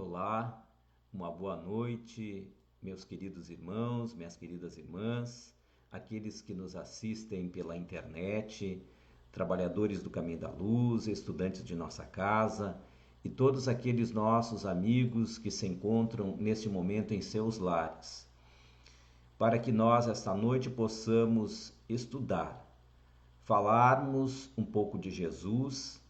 Olá, uma boa noite, meus queridos irmãos, minhas queridas irmãs, aqueles que nos assistem pela internet, trabalhadores do Caminho da Luz, estudantes de nossa casa e todos aqueles nossos amigos que se encontram neste momento em seus lares, para que nós esta noite possamos estudar, falarmos um pouco de Jesus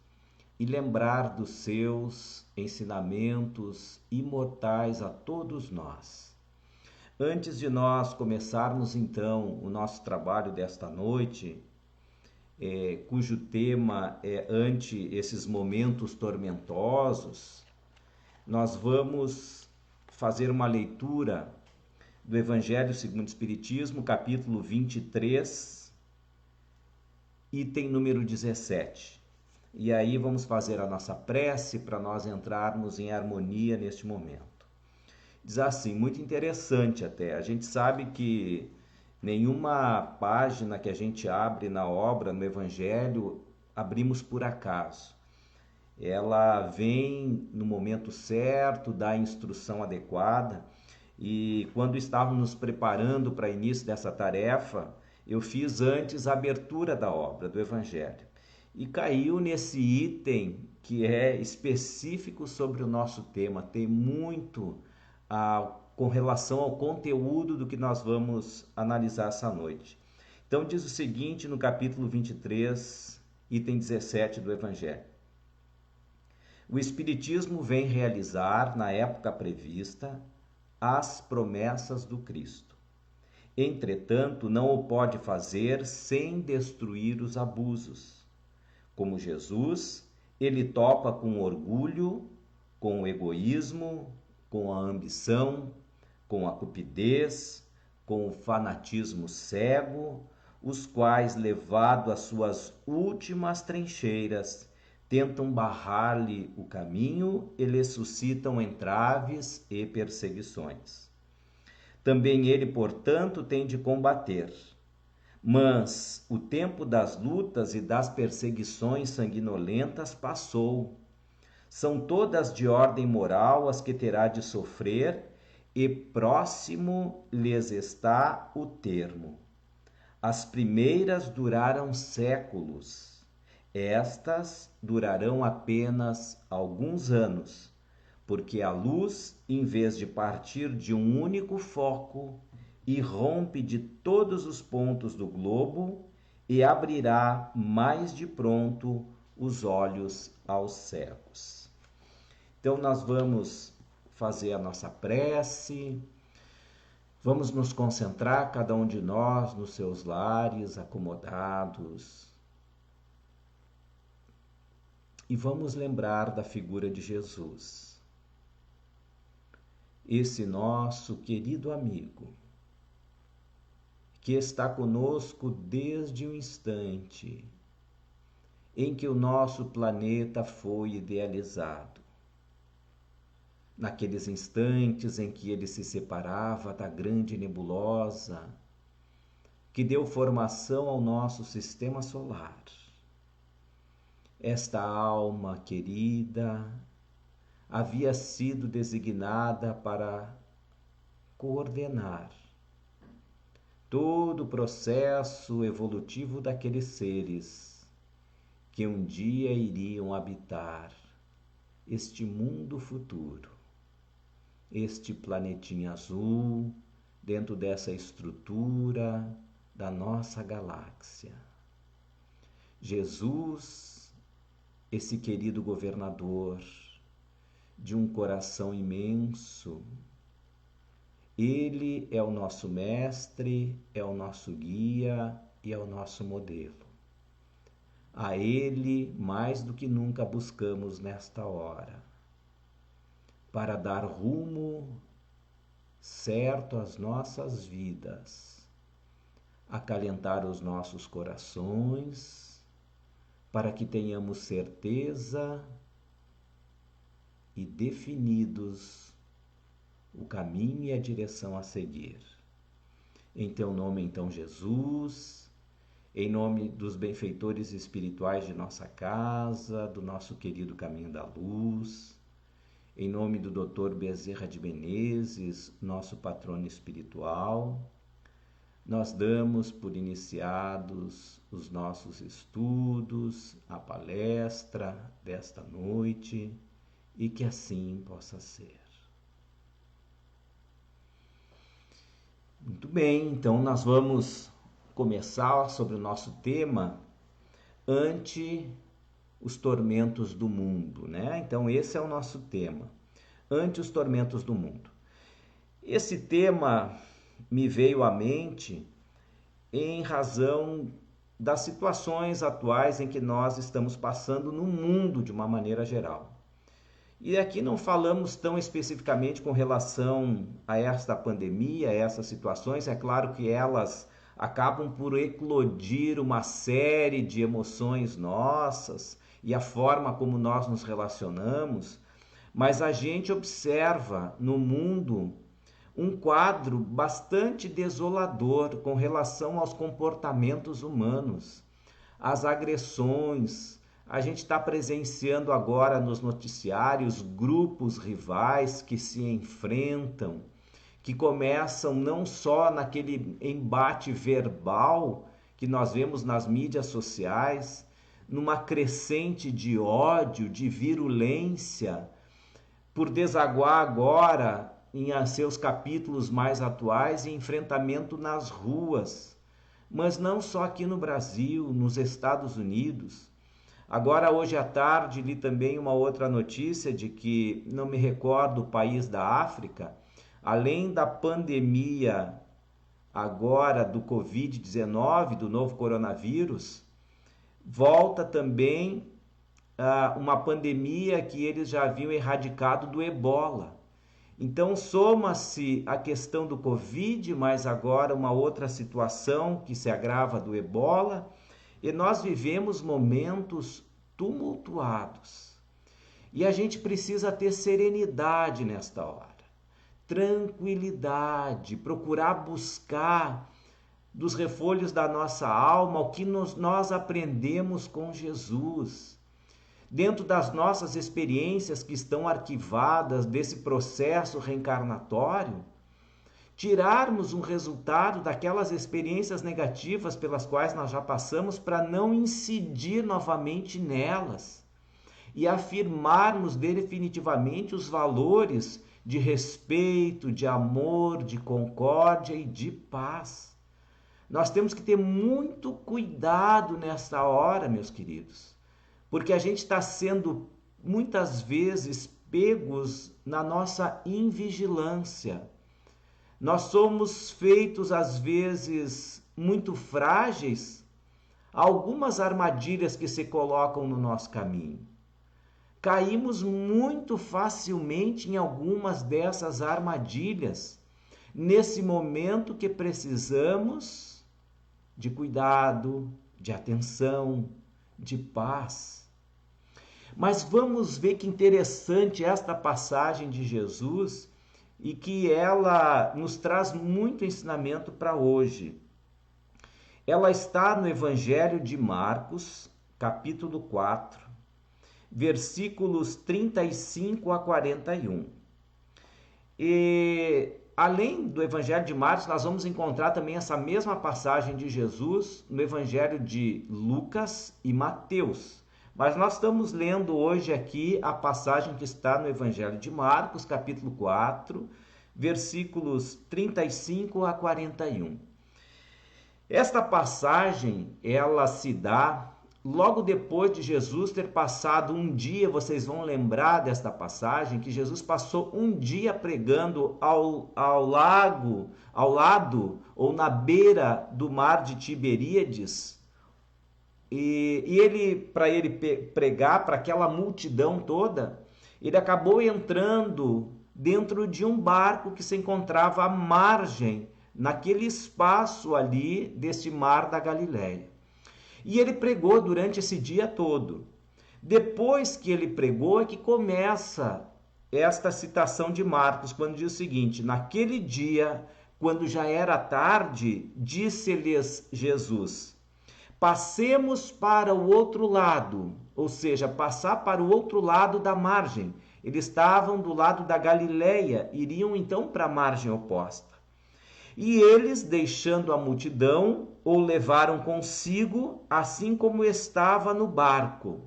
e lembrar dos seus ensinamentos imortais a todos nós. Antes de nós começarmos então o nosso trabalho desta noite, cujo tema é ante esses momentos tormentosos, nós vamos fazer uma leitura do Evangelho segundo o Espiritismo, capítulo 23, item número 17. E aí vamos fazer a nossa prece para nós entrarmos em harmonia neste momento. Diz assim, muito interessante até, a gente sabe que nenhuma página que a gente abre na obra, no Evangelho, abrimos por acaso. Ela vem no momento certo, dá a instrução adequada, e quando estávamos nos preparando para o início dessa tarefa, eu fiz antes a abertura da obra, do Evangelho. E caiu nesse item que é específico sobre o nosso tema, tem muito com relação ao conteúdo do que nós vamos analisar essa noite. Então diz o seguinte no capítulo 23, item 17 do Evangelho. O Espiritismo vem realizar, na época prevista, as promessas do Cristo. Entretanto, não o pode fazer sem destruir os abusos. Como Jesus, ele topa com o orgulho, com o egoísmo, com a ambição, com a cupidez, com o fanatismo cego, os quais, levado às suas últimas trincheiras, tentam barrar-lhe o caminho e lhe suscitam entraves e perseguições. Também ele, portanto, tem de combater. Mas o tempo das lutas e das perseguições sanguinolentas passou. São todas de ordem moral as que terá de sofrer, e próximo lhes está o termo. As primeiras duraram séculos, estas durarão apenas alguns anos, porque a luz, em vez de partir de um único foco, irrompe de todos os pontos do globo e abrirá mais de pronto os olhos aos cegos. Então nós vamos fazer a nossa prece, vamos nos concentrar, cada um de nós, nos seus lares, acomodados, e vamos lembrar da figura de Jesus, esse nosso querido amigo, que está conosco desde o instante em que o nosso planeta foi idealizado. Naqueles instantes em que ele se separava da grande nebulosa que deu formação ao nosso sistema solar. Esta alma querida havia sido designada para coordenar todo o processo evolutivo daqueles seres que um dia iriam habitar este mundo futuro, este planetinha azul, dentro dessa estrutura da nossa galáxia. Jesus, esse querido governador de um coração imenso, ele é o nosso mestre, é o nosso guia e é o nosso modelo. A ele, mais do que nunca, buscamos nesta hora, para dar rumo certo às nossas vidas, acalentar os nossos corações, para que tenhamos certeza e definidos o caminho e a direção a seguir. Em teu nome, então, Jesus, em nome dos benfeitores espirituais de nossa casa, do nosso querido Caminho da Luz, em nome do Dr. Bezerra de Menezes, nosso patrono espiritual, nós damos por iniciados os nossos estudos, a palestra desta noite, e que assim possa ser. Muito bem, então nós vamos começar sobre o nosso tema ante os tormentos do mundo, né? Então esse é o nosso tema, ante os tormentos do mundo. Esse tema me veio à mente em razão das situações atuais em que nós estamos passando no mundo de uma maneira geral. E aqui não falamos tão especificamente com relação a esta pandemia, a essas situações. É claro que elas acabam por eclodir uma série de emoções nossas e a forma como nós nos relacionamos, mas a gente observa no mundo um quadro bastante desolador com relação aos comportamentos humanos, às agressões. A gente está presenciando agora nos noticiários grupos rivais que se enfrentam, que começam não só naquele embate verbal que nós vemos nas mídias sociais, numa crescente de ódio, de virulência, por desaguar agora em seus capítulos mais atuais em enfrentamento nas ruas, mas não só aqui no Brasil, nos Estados Unidos. Agora, hoje à tarde, li também uma outra notícia de que, não me recordo o país da África, além da pandemia agora do Covid-19, do novo coronavírus, volta também uma pandemia que eles já haviam erradicado do Ebola. Então, soma-se a questão do Covid, mas agora uma outra situação que se agrava do Ebola, e nós vivemos momentos tumultuados. E a gente precisa ter serenidade nesta hora, tranquilidade, procurar buscar dos refolhos da nossa alma o que nós aprendemos com Jesus. Dentro das nossas experiências que estão arquivadas desse processo reencarnatório, tirarmos um resultado daquelas experiências negativas pelas quais nós já passamos para não incidir novamente nelas e afirmarmos definitivamente os valores de respeito, de amor, de concórdia e de paz. Nós temos que ter muito cuidado nessa hora, meus queridos, porque a gente está sendo muitas vezes pegos na nossa invigilância. Nós somos feitos, às vezes, muito frágeis a algumas armadilhas que se colocam no nosso caminho. Caímos muito facilmente em algumas dessas armadilhas, nesse momento que precisamos de cuidado, de atenção, de paz. Mas vamos ver que interessante esta passagem de Jesus, e que ela nos traz muito ensinamento para hoje. Ela está no Evangelho de Marcos, capítulo 4, versículos 35 a 41. E além do Evangelho de Marcos, nós vamos encontrar também essa mesma passagem de Jesus no Evangelho de Lucas e Mateus. Mas nós estamos lendo hoje aqui a passagem que está no Evangelho de Marcos, capítulo 4, versículos 35 a 41. Esta passagem, ela se dá logo depois de Jesus ter passado um dia. Vocês vão lembrar desta passagem, que Jesus passou um dia pregando ao lado ou na beira do mar de Tiberíades. E ele, para ele pregar para aquela multidão toda, ele acabou entrando dentro de um barco que se encontrava à margem, naquele espaço ali deste mar da Galileia. E ele pregou durante esse dia todo. Depois que ele pregou é que começa esta citação de Marcos, quando diz o seguinte: naquele dia, quando já era tarde, disse-lhes Jesus: passemos para o outro lado, ou seja, passar para o outro lado da margem. Eles estavam do lado da Galileia, iriam então para a margem oposta. E eles, deixando a multidão, o levaram consigo, assim como estava no barco.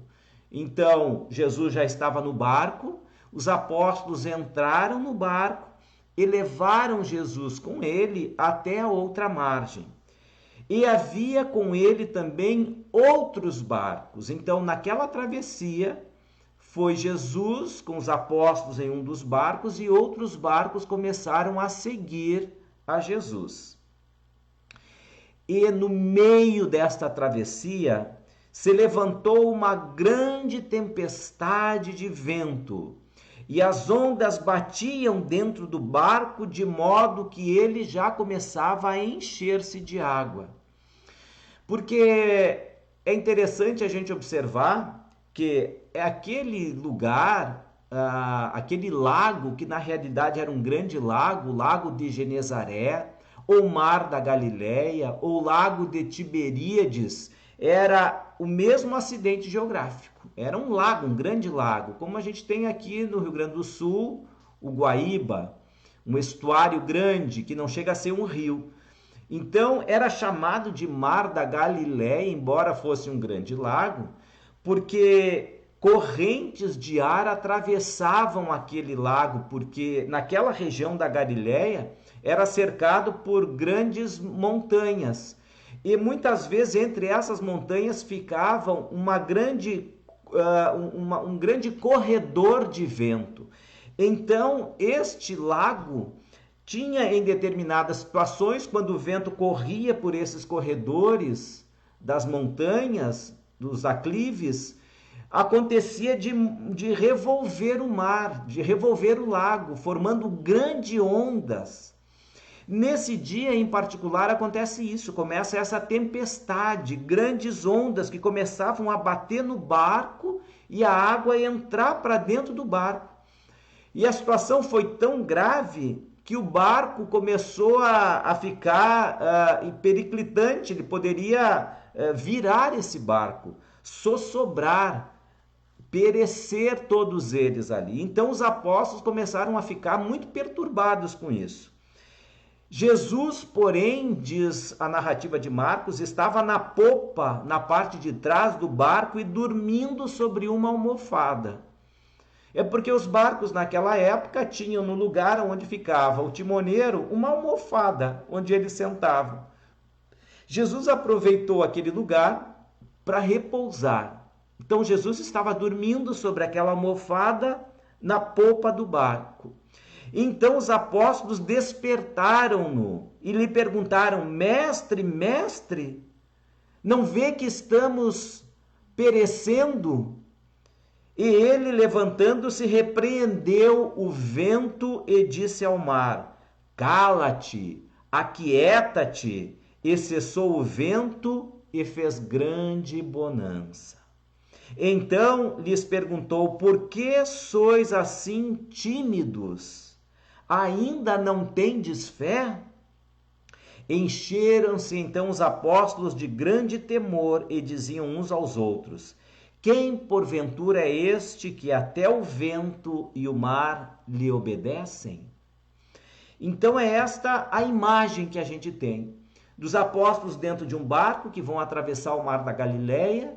Então, Jesus já estava no barco, os apóstolos entraram no barco e levaram Jesus com ele até a outra margem. E havia com ele também outros barcos. Então, naquela travessia, foi Jesus com os apóstolos em um dos barcos e outros barcos começaram a seguir a Jesus. E no meio desta travessia, se levantou uma grande tempestade de vento, e as ondas batiam dentro do barco de modo que ele já começava a encher-se de água. Porque é interessante a gente observar que é aquele lugar, aquele lago, que na realidade era um grande lago, o lago de Genezaré, ou mar da Galileia, ou lago de Tiberíades, era o mesmo acidente geográfico. Era um lago, um grande lago, como a gente tem aqui no Rio Grande do Sul, o Guaíba, um estuário grande que não chega a ser um rio. Então era chamado de Mar da Galileia, embora fosse um grande lago, porque correntes de ar atravessavam aquele lago, porque naquela região da Galileia era cercado por grandes montanhas. E muitas vezes entre essas montanhas ficavam um grande corredor de vento. Então este lago tinha em determinadas situações, quando o vento corria por esses corredores das montanhas, dos aclives, acontecia de revolver o mar, de revolver o lago, formando grandes ondas. Nesse dia em particular acontece isso, começa essa tempestade, grandes ondas que começavam a bater no barco e a água entrar para dentro do barco. E a situação foi tão grave que o barco começou a ficar periclitante, ele poderia virar esse barco, sossobrar, perecer todos eles ali. Então os apóstolos começaram a ficar muito perturbados com isso. Jesus, porém, diz a narrativa de Marcos, estava na popa, na parte de trás do barco e dormindo sobre uma almofada. É porque os barcos naquela época tinham no lugar onde ficava o timoneiro uma almofada onde ele sentava. Jesus aproveitou aquele lugar para repousar. Então Jesus estava dormindo sobre aquela almofada na popa do barco. Então os apóstolos despertaram-no e lhe perguntaram: Mestre, mestre, não vê que estamos perecendo? E ele, levantando-se, repreendeu o vento e disse ao mar: Cala-te, aquieta-te. E cessou o vento e fez grande bonança. Então lhes perguntou: Por que sois assim tímidos? Ainda não tendes fé? Encheram-se então os apóstolos de grande temor e diziam uns aos outros: Quem porventura é este que até o vento e o mar lhe obedecem? Então é esta a imagem que a gente tem dos apóstolos dentro de um barco que vão atravessar o mar da Galileia.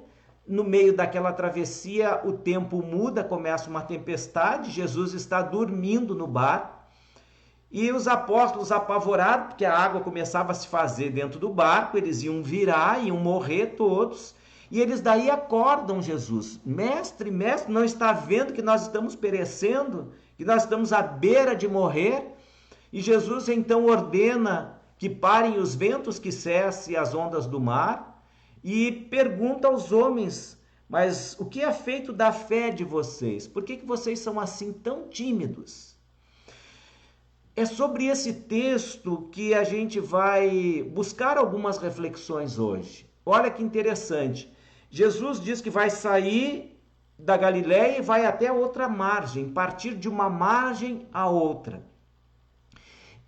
No meio daquela travessia o tempo muda, começa uma tempestade, Jesus está dormindo no barco e os apóstolos apavorados, porque a água começava a se fazer dentro do barco, eles iam virar, iam morrer todos. E eles daí acordam Jesus: Mestre, mestre, não está vendo que nós estamos perecendo? Que nós estamos à beira de morrer? E Jesus então ordena que parem os ventos, que cessem as ondas do mar, e pergunta aos homens: Mas o que é feito da fé de vocês? Por que vocês são assim tão tímidos? É sobre esse texto que a gente vai buscar algumas reflexões hoje. Olha que interessante. Jesus diz que vai sair da Galileia e vai até outra margem, partir de uma margem a outra.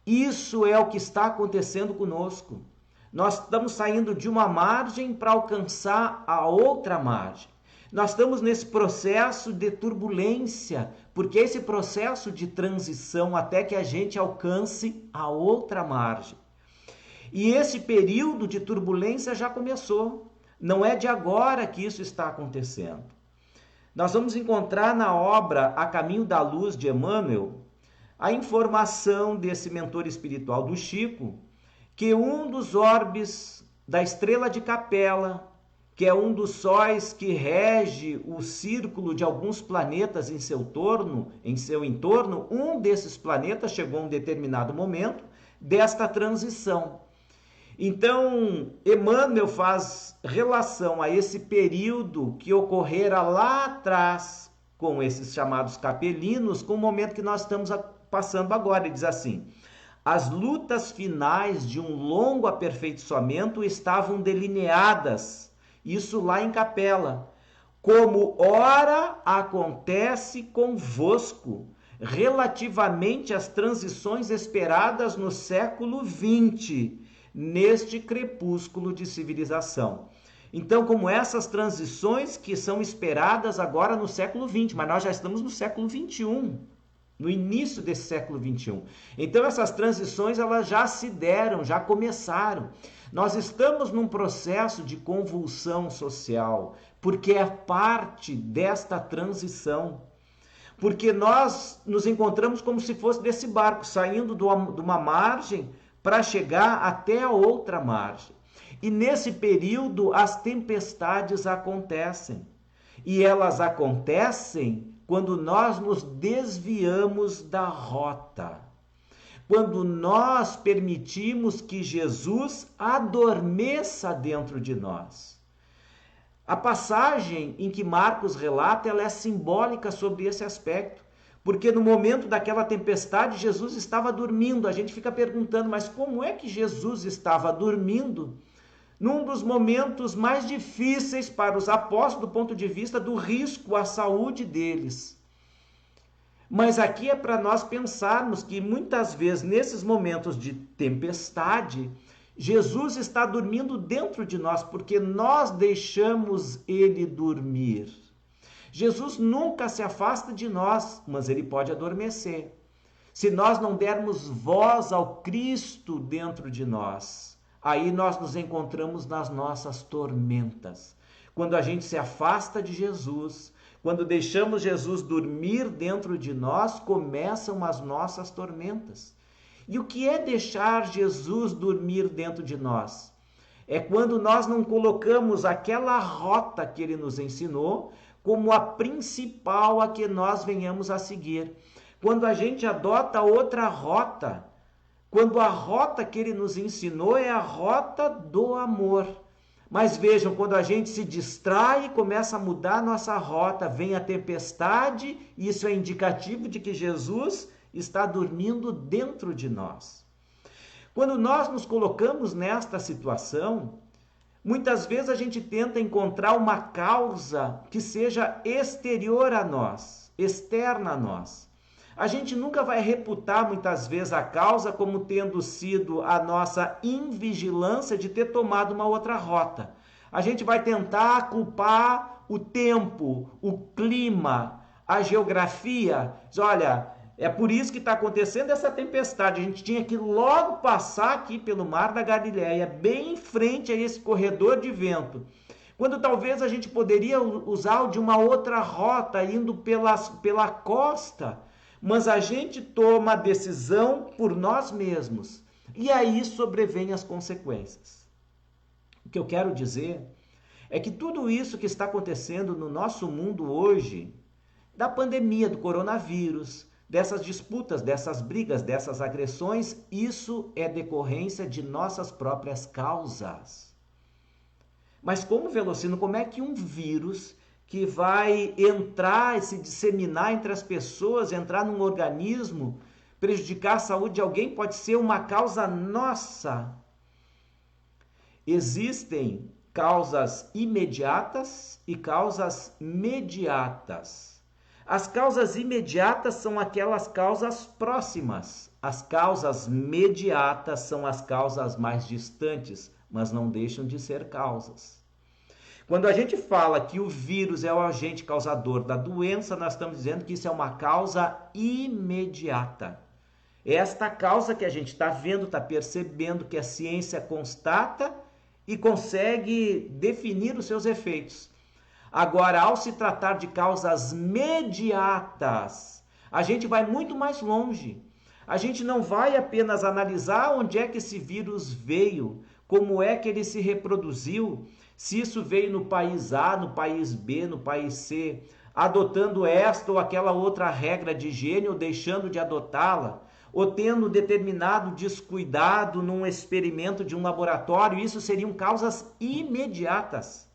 Isso é o que está acontecendo conosco. Nós estamos saindo de uma margem para alcançar a outra margem. Nós estamos nesse processo de turbulência, porque esse processo de transição até que a gente alcance a outra margem. E esse período de turbulência já começou. Não é de agora que isso está acontecendo. Nós vamos encontrar na obra A Caminho da Luz de Emmanuel a informação desse mentor espiritual do Chico, que um dos orbes da estrela de Capela, que é um dos sóis que rege o círculo de alguns planetas em seu entorno, um desses planetas chegou a um determinado momento desta transição. Então, Emmanuel faz relação a esse período que ocorrera lá atrás com esses chamados capelinos, com o momento que nós estamos passando agora. Ele diz assim: as lutas finais de um longo aperfeiçoamento estavam delineadas, isso lá em Capela, como ora acontece convosco, relativamente às transições esperadas no século XX, neste crepúsculo de civilização. Então, como essas transições que são esperadas agora no século XX, mas nós já estamos no século XXI, no início desse século XXI. Então, essas transições elas já se deram, já começaram. Nós estamos num processo de convulsão social, porque é parte desta transição. Porque nós nos encontramos como se fosse desse barco, saindo de uma margem para chegar até a outra margem. E nesse período as tempestades acontecem. E elas acontecem quando nós nos desviamos da rota. Quando nós permitimos que Jesus adormeça dentro de nós. A passagem em que Marcos relata, ela é simbólica sobre esse aspecto. Porque no momento daquela tempestade, Jesus estava dormindo. A gente fica perguntando, mas como é que Jesus estava dormindo num dos momentos mais difíceis para os apóstolos do ponto de vista do risco à saúde deles? Mas aqui é para nós pensarmos que muitas vezes nesses momentos de tempestade, Jesus está dormindo dentro de nós, porque nós deixamos ele dormir. Jesus nunca se afasta de nós, mas ele pode adormecer. Se nós não dermos voz ao Cristo dentro de nós, aí nós nos encontramos nas nossas tormentas. Quando a gente se afasta de Jesus, quando deixamos Jesus dormir dentro de nós, começam as nossas tormentas. E o que é deixar Jesus dormir dentro de nós? É quando nós não colocamos aquela rota que ele nos ensinou como a principal a que nós venhamos a seguir. Quando a gente adota outra rota, quando a rota que ele nos ensinou é a rota do amor. Mas vejam, quando a gente se distrai e começa a mudar a nossa rota, vem a tempestade, e isso é indicativo de que Jesus está dormindo dentro de nós. Quando nós nos colocamos nesta situação, muitas vezes a gente tenta encontrar uma causa que seja exterior a nós, externa a nós. A gente nunca vai reputar muitas vezes a causa como tendo sido a nossa invigilância de ter tomado uma outra rota. A gente vai tentar culpar o tempo, o clima, a geografia. Olha, é por isso que está acontecendo essa tempestade. A gente tinha que logo passar aqui pelo Mar da Galileia, bem em frente a esse corredor de vento. Quando talvez a gente poderia usar de uma outra rota, indo pela costa. Mas a gente toma a decisão por nós mesmos. E aí sobrevêm as consequências. O que eu quero dizer é que tudo isso que está acontecendo no nosso mundo hoje, da pandemia, do coronavírus, dessas disputas, dessas brigas, dessas agressões, isso é decorrência de nossas próprias causas. Mas como, Velocino, como é que um vírus que vai entrar e se disseminar entre as pessoas, entrar num organismo, prejudicar a saúde de alguém, pode ser uma causa nossa? Existem causas imediatas e causas mediatas. As causas imediatas são aquelas causas próximas. As causas mediatas são as causas mais distantes, mas não deixam de ser causas. Quando a gente fala que o vírus é o agente causador da doença, nós estamos dizendo que isso é uma causa imediata. É esta causa que a gente está vendo, está percebendo, que a ciência constata e consegue definir os seus efeitos. Agora, ao se tratar de causas mediatas, a gente vai muito mais longe. A gente não vai apenas analisar onde é que esse vírus veio, como é que ele se reproduziu, se isso veio no país A, no país B, no país C, adotando esta ou aquela outra regra de higiene ou deixando de adotá-la, ou tendo determinado descuidado num experimento de um laboratório. Isso seriam causas imediatas.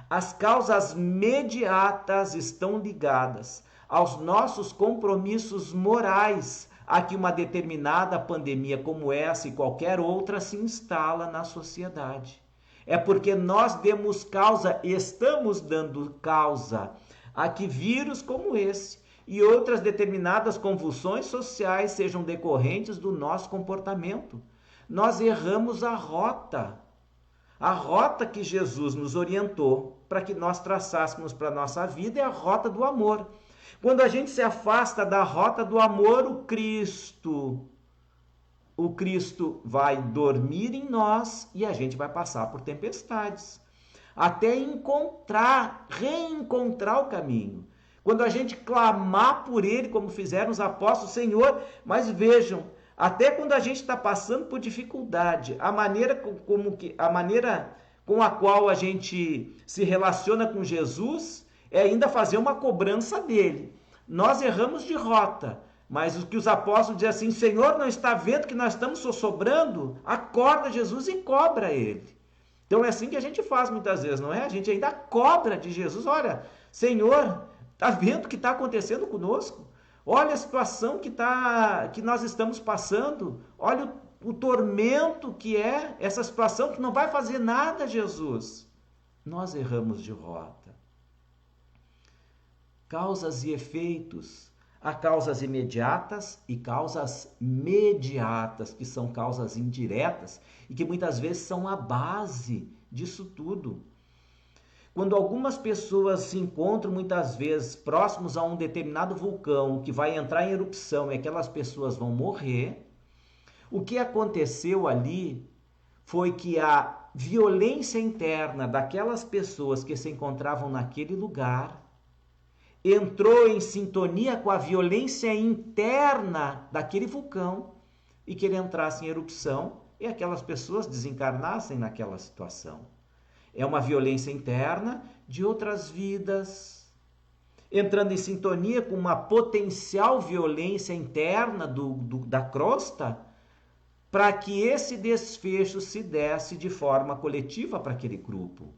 As causas mediatas estão ligadas aos nossos compromissos morais a que uma determinada pandemia como essa e qualquer outra se instala na sociedade. É porque nós demos causa, estamos dando causa a que vírus como esse e outras determinadas convulsões sociais sejam decorrentes do nosso comportamento. Nós erramos a rota que Jesus nos orientou para que nós traçássemos para a nossa vida é a rota do amor. Quando a gente se afasta da rota do amor, o Cristo vai dormir em nós e a gente vai passar por tempestades, até reencontrar o caminho. Quando a gente clamar por Ele, como fizeram os apóstolos, Senhor, mas vejam, até quando a gente está passando por dificuldade, a maneira com a qual a gente se relaciona com Jesus é ainda fazer uma cobrança dele. Nós erramos de rota, mas o que os apóstolos dizem assim, Senhor, não está vendo que nós estamos sossobrando? Acorda Jesus e cobra ele. Então é assim que a gente faz muitas vezes, não é? A gente ainda cobra de Jesus, olha, Senhor, está vendo o que está acontecendo conosco? Olha a situação que nós estamos passando, olha o tormento que é essa situação que não vai fazer nada, Jesus. Nós erramos de rota. Causas e efeitos. Há causas imediatas e causas mediatas, que são causas indiretas e que muitas vezes são a base disso tudo. Quando algumas pessoas se encontram muitas vezes próximos a um determinado vulcão que vai entrar em erupção e aquelas pessoas vão morrer, o que aconteceu ali foi que a violência interna daquelas pessoas que se encontravam naquele lugar entrou em sintonia com a violência interna daquele vulcão e que ele entrasse em erupção e aquelas pessoas desencarnassem naquela situação. É uma violência interna de outras vidas, entrando em sintonia com uma potencial violência interna da crosta, para que esse desfecho se desse de forma coletiva para aquele grupo.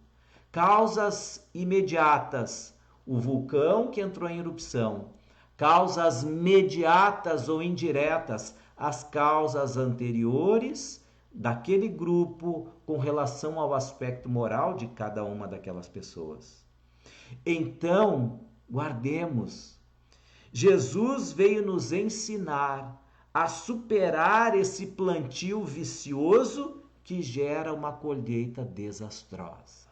Causas imediatas, o vulcão que entrou em erupção. Causas mediatas ou indiretas, as causas anteriores daquele grupo com relação ao aspecto moral de cada uma daquelas pessoas. Então, guardemos. Jesus veio nos ensinar a superar esse plantio vicioso que gera uma colheita desastrosa.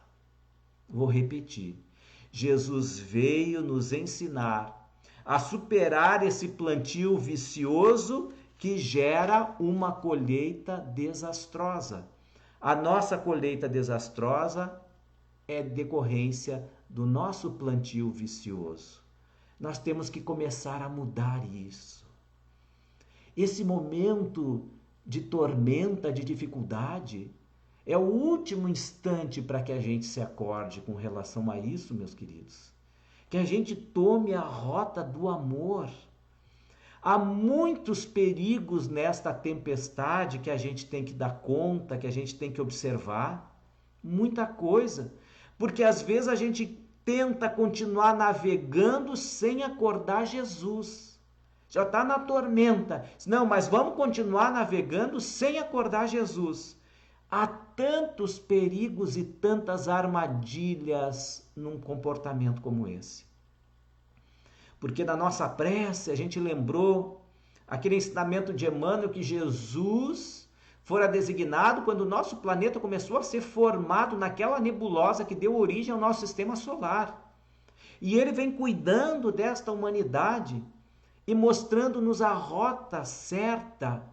Vou repetir. Jesus veio nos ensinar a superar esse plantio vicioso que gera uma colheita desastrosa. A nossa colheita desastrosa é decorrência do nosso plantio vicioso. Nós temos que começar a mudar isso. Esse momento de tormenta, de dificuldade, é o último instante para que a gente se acorde com relação a isso, meus queridos. Que a gente tome a rota do amor. Há muitos perigos nesta tempestade que a gente tem que dar conta, que a gente tem que observar. Muita coisa. Porque às vezes a gente tenta continuar navegando sem acordar Jesus. Já está na tormenta. Não, mas vamos continuar navegando sem acordar Jesus. Há tantos perigos e tantas armadilhas num comportamento como esse. Porque na nossa prece a gente lembrou aquele ensinamento de Emmanuel que Jesus fora designado quando o nosso planeta começou a ser formado naquela nebulosa que deu origem ao nosso sistema solar. E ele vem cuidando desta humanidade e mostrando-nos a rota certa,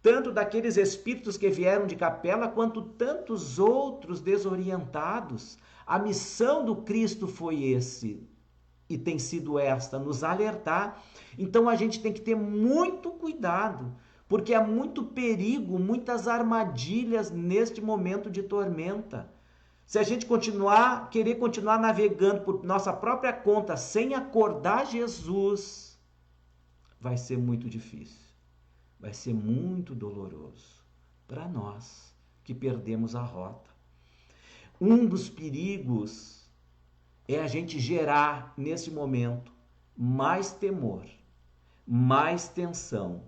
tanto daqueles espíritos que vieram de Capela, quanto tantos outros desorientados. A missão do Cristo foi esse, e tem sido esta, nos alertar. Então a gente tem que ter muito cuidado, porque há muito perigo, muitas armadilhas neste momento de tormenta. Se a gente querer continuar navegando por nossa própria conta, sem acordar Jesus, vai ser muito difícil. Vai ser muito doloroso para nós que perdemos a rota. Um dos perigos é a gente gerar, nesse momento, mais temor, mais tensão,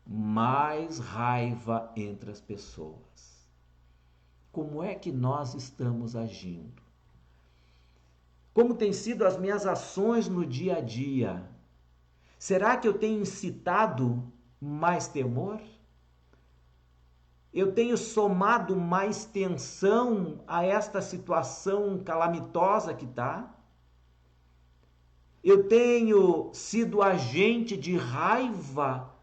mais raiva entre as pessoas. Como é que nós estamos agindo? Como têm sido as minhas ações no dia a dia? Será que eu tenho incitado mais temor? Eu tenho somado mais tensão a esta situação calamitosa que está? Eu tenho sido agente de raiva,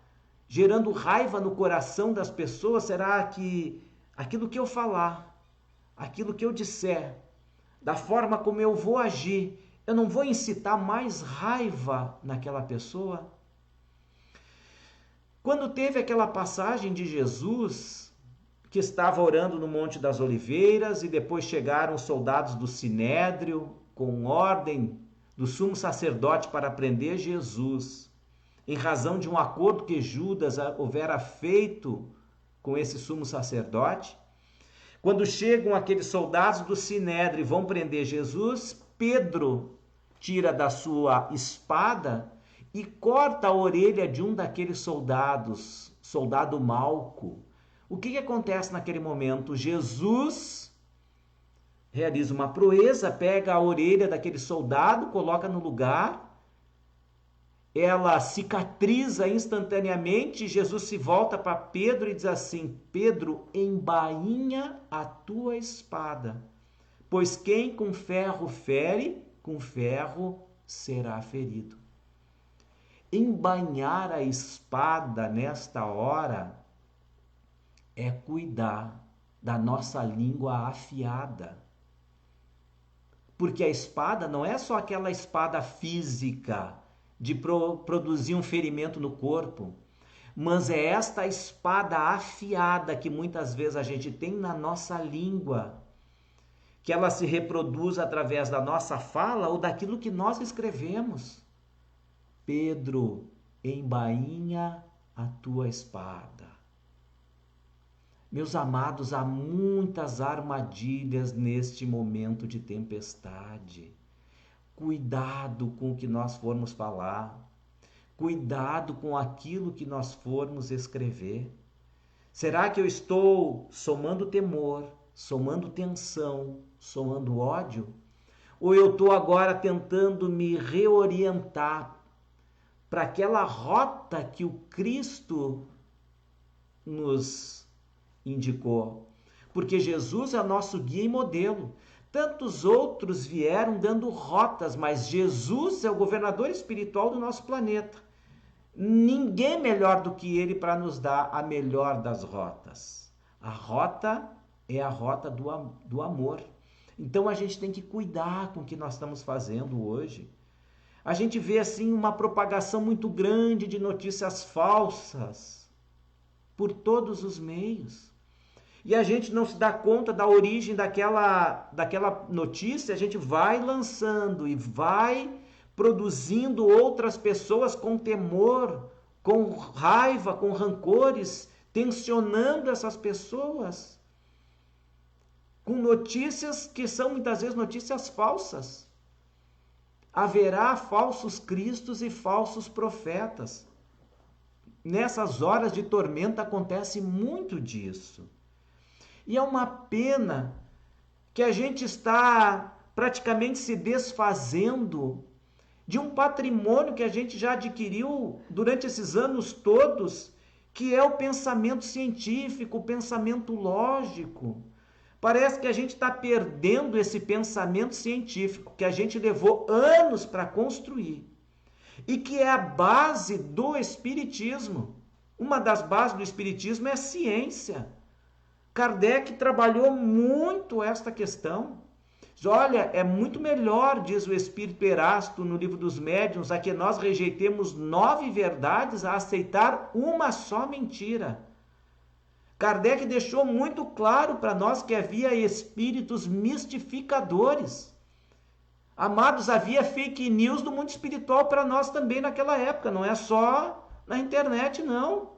gerando raiva no coração das pessoas? Será que aquilo que eu falar, aquilo que eu disser, da forma como eu vou agir, eu não vou incitar mais raiva naquela pessoa? Quando teve aquela passagem de Jesus, que estava orando no Monte das Oliveiras, e depois chegaram os soldados do Sinédrio, com ordem do sumo sacerdote para prender Jesus, em razão de um acordo que Judas houvera feito com esse sumo sacerdote. Quando chegam aqueles soldados do Sinédrio e vão prender Jesus, Pedro tira da sua espada e corta a orelha de um daqueles soldados, soldado Malco. O que acontece naquele momento? Jesus realiza uma proeza, pega a orelha daquele soldado, coloca no lugar, ela cicatriza instantaneamente. Jesus se volta para Pedro e diz assim: Pedro, embainha a tua espada, pois quem com ferro fere, com ferro será ferido. Embainhar a espada nesta hora é cuidar da nossa língua afiada. Porque a espada não é só aquela espada física de produzir um ferimento no corpo, mas é esta espada afiada que muitas vezes a gente tem na nossa língua, que ela se reproduz através da nossa fala ou daquilo que nós escrevemos. Pedro, embainha a tua espada. Meus amados, há muitas armadilhas neste momento de tempestade. Cuidado com o que nós formos falar. Cuidado com aquilo que nós formos escrever. Será que eu estou somando temor, somando tensão, somando ódio? Ou eu estou agora tentando me reorientar para aquela rota que o Cristo nos indicou? Porque Jesus é nosso guia e modelo. Tantos outros vieram dando rotas, mas Jesus é o governador espiritual do nosso planeta. Ninguém melhor do que ele para nos dar a melhor das rotas. A rota é a rota do amor. Então a gente tem que cuidar com o que nós estamos fazendo hoje. A gente vê assim uma propagação muito grande de notícias falsas por todos os meios. E a gente não se dá conta da origem daquela notícia, a gente vai lançando e vai produzindo outras pessoas com temor, com raiva, com rancores, tensionando essas pessoas com notícias que são muitas vezes notícias falsas. Haverá falsos cristos e falsos profetas. Nessas horas de tormenta acontece muito disso. E é uma pena que a gente está praticamente se desfazendo de um patrimônio que a gente já adquiriu durante esses anos todos que é o pensamento científico, o pensamento lógico. Parece que a gente está perdendo esse pensamento científico que a gente levou anos para construir e que é a base do Espiritismo. Uma das bases do Espiritismo é a ciência. Kardec trabalhou muito esta questão. Olha, é muito melhor, diz o Espírito Erasto no Livro dos Médiuns, a que nós rejeitemos 9 verdades a aceitar uma só mentira. Kardec deixou muito claro para nós que havia espíritos mistificadores. Amados, havia fake news do mundo espiritual para nós também naquela época, não é só na internet, não.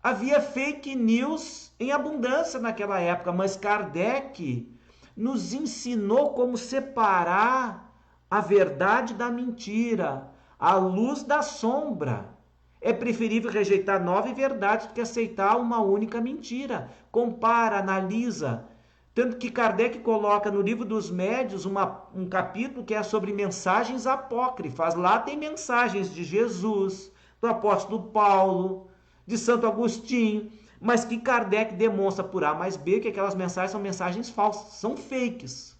Havia fake news em abundância naquela época, mas Kardec nos ensinou como separar a verdade da mentira, a luz da sombra. É preferível rejeitar 9 verdades do que aceitar uma única mentira. Compara, analisa. Tanto que Kardec coloca no Livro dos Médiuns um capítulo que é sobre mensagens apócrifas. Lá tem mensagens de Jesus, do apóstolo Paulo, de Santo Agostinho, mas que Kardec demonstra por A mais B que aquelas mensagens são mensagens falsas, são fakes.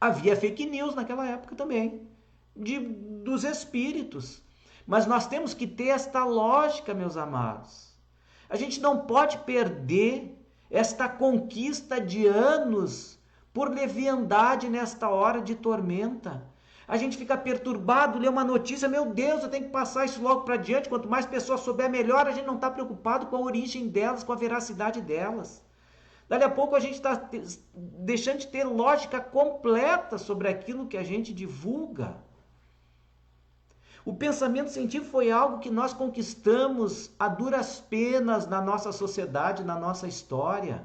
Havia fake news naquela época também, dos espíritos. Mas nós temos que ter esta lógica, meus amados. A gente não pode perder esta conquista de anos por leviandade nesta hora de tormenta. A gente fica perturbado, lê uma notícia, meu Deus, eu tenho que passar isso logo para diante, quanto mais pessoas souber, melhor. A gente não está preocupado com a origem delas, com a veracidade delas. Dali a pouco a gente está deixando de ter lógica completa sobre aquilo que a gente divulga. O pensamento científico foi algo que nós conquistamos a duras penas na nossa sociedade, na nossa história.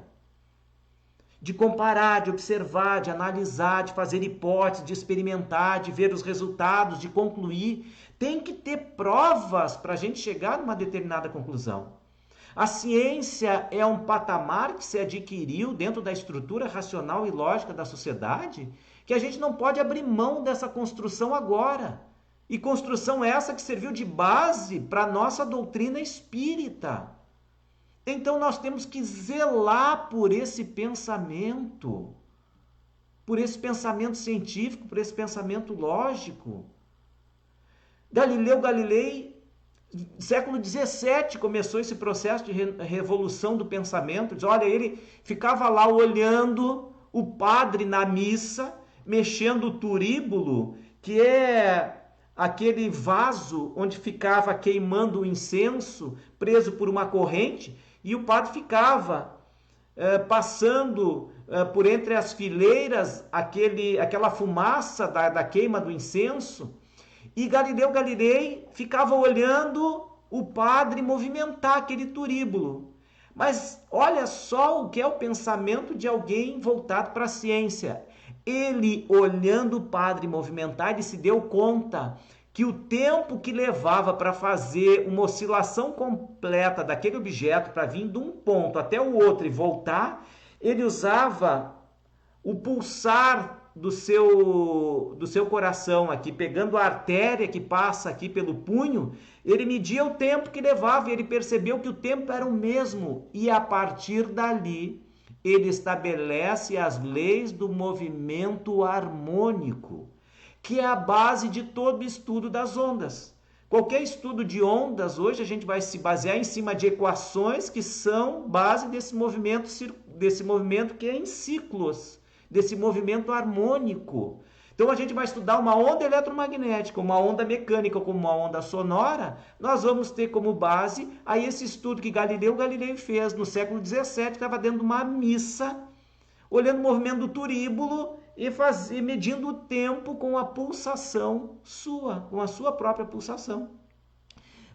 De comparar, de observar, de analisar, de fazer hipóteses, de experimentar, de ver os resultados, de concluir. Tem que ter provas para a gente chegar numa determinada conclusão. A ciência é um patamar que se adquiriu dentro da estrutura racional e lógica da sociedade, que a gente não pode abrir mão dessa construção agora. E construção essa que serviu de base para a nossa doutrina espírita. Então nós temos que zelar por esse pensamento científico, por esse pensamento lógico. Galileu Galilei, século XVII, começou esse processo de revolução do pensamento. Diz, olha, ele ficava lá olhando o padre na missa, mexendo o turíbulo, que é aquele vaso onde ficava queimando o incenso, preso por uma corrente, e o padre ficava passando por entre as fileiras aquela fumaça da queima do incenso, e Galileu Galilei ficava olhando o padre movimentar aquele turíbulo. Mas olha só o que é o pensamento de alguém voltado para a ciência. Ele, olhando o padre movimentar, ele se deu conta que o tempo que levava para fazer uma oscilação completa daquele objeto para vir de um ponto até o outro e voltar, ele usava o pulsar do seu coração aqui, pegando a artéria que passa aqui pelo punho, ele media o tempo que levava e ele percebeu que o tempo era o mesmo. E a partir dali, ele estabelece as leis do movimento harmônico, que é a base de todo estudo das ondas. Qualquer estudo de ondas, hoje a gente vai se basear em cima de equações que são base desse movimento que é em ciclos, desse movimento harmônico. Então a gente vai estudar uma onda eletromagnética, uma onda mecânica, como uma onda sonora, nós vamos ter como base aí esse estudo que Galileu Galilei fez no século XVII, que estava dentro de uma missa, olhando o movimento do turíbulo e medindo o tempo com a pulsação sua, com a sua própria pulsação.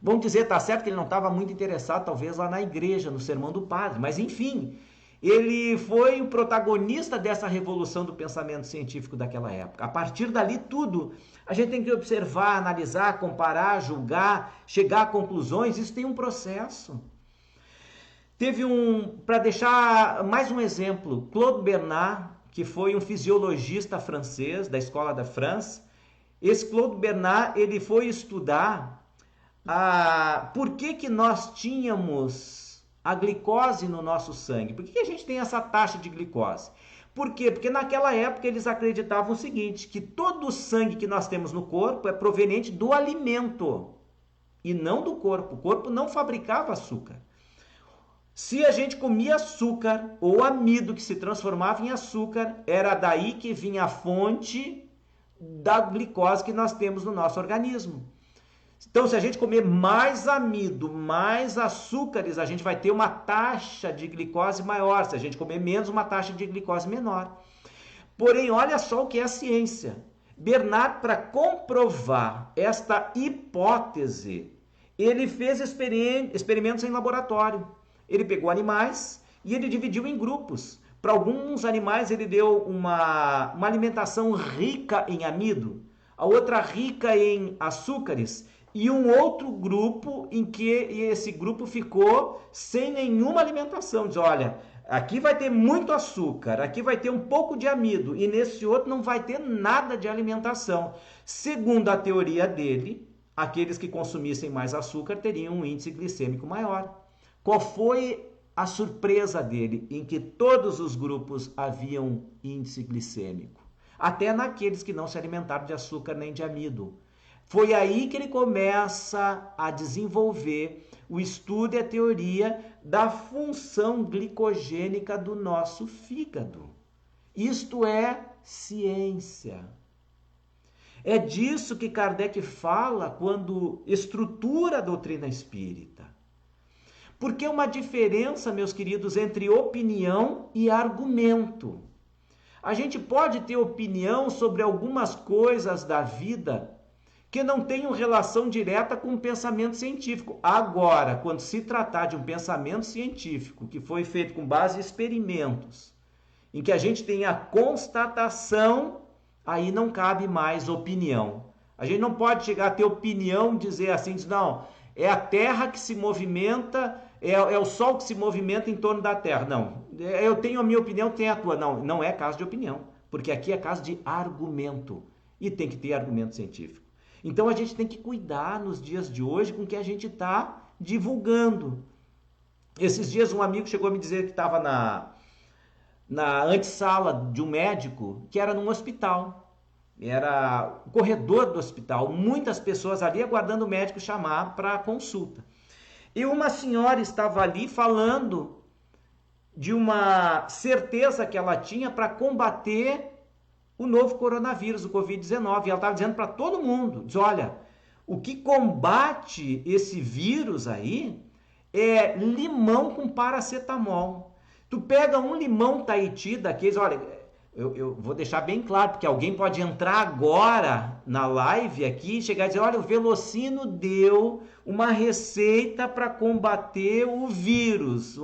Vamos dizer, tá certo que ele não estava muito interessado, talvez, lá na igreja, no sermão do padre, mas enfim, ele foi o protagonista dessa revolução do pensamento científico daquela época. A partir dali, tudo, a gente tem que observar, analisar, comparar, julgar, chegar a conclusões, isso tem um processo. Para deixar mais um exemplo, Claude Bernard, que foi um fisiologista francês da Escola da França. Esse Claude Bernard, ele foi estudar Por que que nós tínhamos a glicose no nosso sangue? Por que que a gente tem essa taxa de glicose? Por quê? Porque naquela época eles acreditavam o seguinte, que todo o sangue que nós temos no corpo é proveniente do alimento e não do corpo. O corpo não fabricava açúcar. Se a gente comia açúcar ou amido que se transformava em açúcar, era daí que vinha a fonte da glicose que nós temos no nosso organismo. Então, se a gente comer mais amido, mais açúcares, a gente vai ter uma taxa de glicose maior. Se a gente comer menos, uma taxa de glicose menor. Porém, olha só o que é a ciência. Bernard, para comprovar esta hipótese, ele fez experimentos em laboratório. Ele pegou animais e ele dividiu em grupos. Para alguns animais ele deu uma alimentação rica em amido, a outra rica em açúcares e um outro grupo em que esse grupo ficou sem nenhuma alimentação. Diz, olha, aqui vai ter muito açúcar, aqui vai ter um pouco de amido e nesse outro não vai ter nada de alimentação. Segundo a teoria dele, aqueles que consumissem mais açúcar teriam um índice glicêmico maior. Qual foi a surpresa dele? Em que todos os grupos haviam índice glicêmico, até naqueles que não se alimentaram de açúcar nem de amido. Foi aí que ele começa a desenvolver o estudo e a teoria da função glicogênica do nosso fígado. Isto é ciência. É disso que Kardec fala quando estrutura a doutrina espírita. Porque uma diferença, meus queridos, entre opinião e argumento. A gente pode ter opinião sobre algumas coisas da vida que não tenham relação direta com o pensamento científico. Agora, quando se tratar de um pensamento científico que foi feito com base em experimentos, em que a gente tem a constatação, aí não cabe mais opinião. A gente não pode chegar a ter opinião e dizer assim, não, é a Terra que se movimenta, é o Sol que se movimenta em torno da Terra. Não, eu tenho a minha opinião, tem a tua. Não, não é caso de opinião, porque aqui é caso de argumento e tem que ter argumento científico. Então a gente tem que cuidar nos dias de hoje com o que a gente está divulgando. Esses dias um amigo chegou a me dizer que estava na antessala de um médico que era num hospital. Era o corredor do hospital, muitas pessoas ali aguardando o médico chamar para consulta. E uma senhora estava ali falando de uma certeza que ela tinha para combater o novo coronavírus, o Covid-19. E ela estava dizendo para todo mundo, diz, olha, o que combate esse vírus aí é limão com paracetamol. Tu pega um limão Tahiti daqueles, olha, eu vou deixar bem claro, porque alguém pode entrar agora na live aqui e chegar e dizer, olha, o Velocino deu uma receita para combater o vírus,